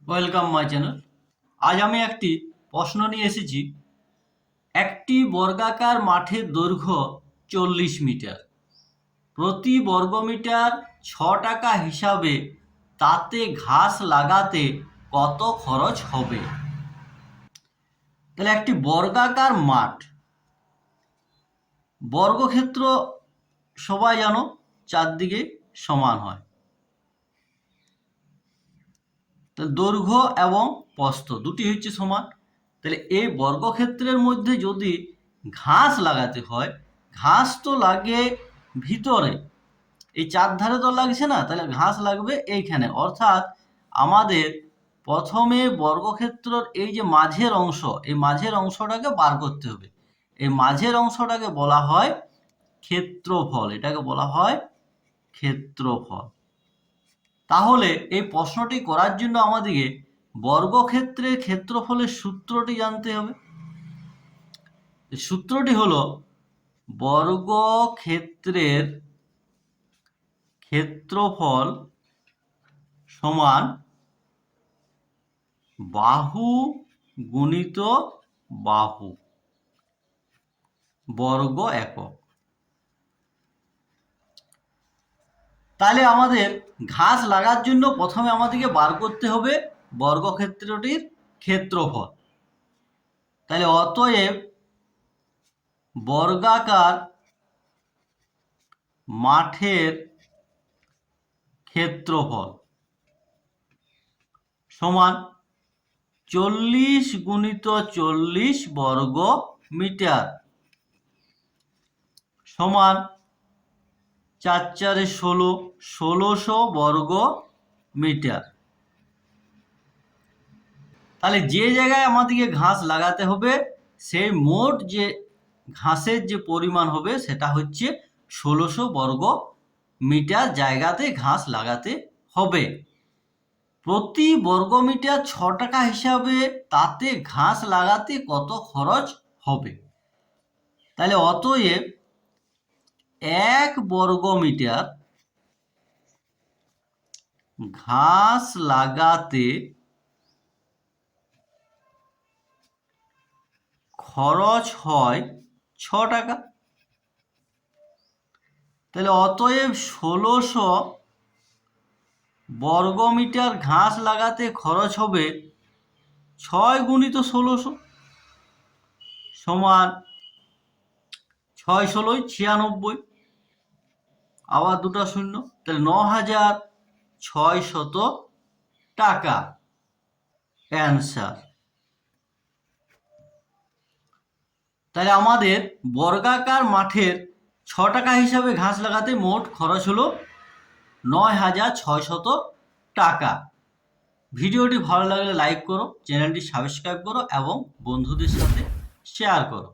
Welcome my channel. আজ আমি একটি প্রশ্ন নিয়ে এসেছি। একটি বর্গাকার মাঠের দৈর্ঘ্য 40 মিটার। প্রতি বর্গমিটার 6 টাকা হিসাবে তাতে ঘাস লাগাতে কত খরচ হবে? তাহলে একটি বর্গাকার মাঠ, বর্গক্ষেত্র সবাই জানো চারদিকে সমান হয়। তাহলে দৈর্ঘ্য এবং প্রস্থ দুটি হচ্ছে সমান। তাহলে এই বর্গক্ষেত্রের মধ্যে যদি ঘাস লাগাতে হয়, ঘাস তো লাগে ভিতরে, এই চারধারে তো লাগছে না, তাহলে ঘাস লাগবে এইখানে। অর্থাৎ আমাদের প্রথমে বর্গক্ষেত্রের এই যে মাঝের অংশ, এই মাঝের অংশটাকে বার করতে হবে। এই মাঝের অংশটাকে বলা হয় ক্ষেত্রফল, এটাকে বলা হয় ক্ষেত্রফল। তাহলে এই প্রশ্নটি করার জন্য আমাদেরকে বর্গক্ষেত্রের ক্ষেত্রফলের সূত্রটি জানতে হবে। সূত্রটি হলো বর্গক্ষেত্রের ক্ষেত্রফল সমান বাহু গুণিত বাহু বর্গ একক। তাহলে আমাদের ঘাস লাগার জন্য প্রথমে আমাদেরকে বার করতে হবে বর্গক্ষেত্রটির ক্ষেত্রফল। তাহলে অতএব বর্গাকার মাঠের ক্ষেত্রফল সমান 40 গুণিত 40 বর্গ মিটার সমান 4 4 16, 1600 বর্গ মিটার। তাহলে যে জায়গায় আমাদেরকে ঘাস লাগাতে হবে সেই মোট যে ঘাসের যে পরিমাণ হবে সেটা হচ্ছে 1600 বর্গ মিটার জায়গাতে ঘাস লাগাতে হবে। প্রতি বর্গমিটার 6 টাকা হিসাবে তাতে ঘাস লাগাতে কত খরচ হবে? তাহলে অতএব 1 বর্গমিটার ঘাস লাগাতে খরচ হয় 6 টাকা। তাহলে অতএব 1600 বর্গমিটার ঘাস লাগাতে খরচ হবে 6 গুণিত 1600 সমান 6 16 96, আবার দুটো শূন্য, তাহলে 9600 টাকা অ্যান্সার। তাহলে আমাদের বর্গাকার মাঠের 6 টাকা হিসাবে ঘাস লাগাতে মোট খরচ হলো 9600 টাকা। ভিডিওটি ভালো লাগলে লাইক করো, চ্যানেলটি সাবস্ক্রাইব করো এবং বন্ধুদের সাথে শেয়ার করো।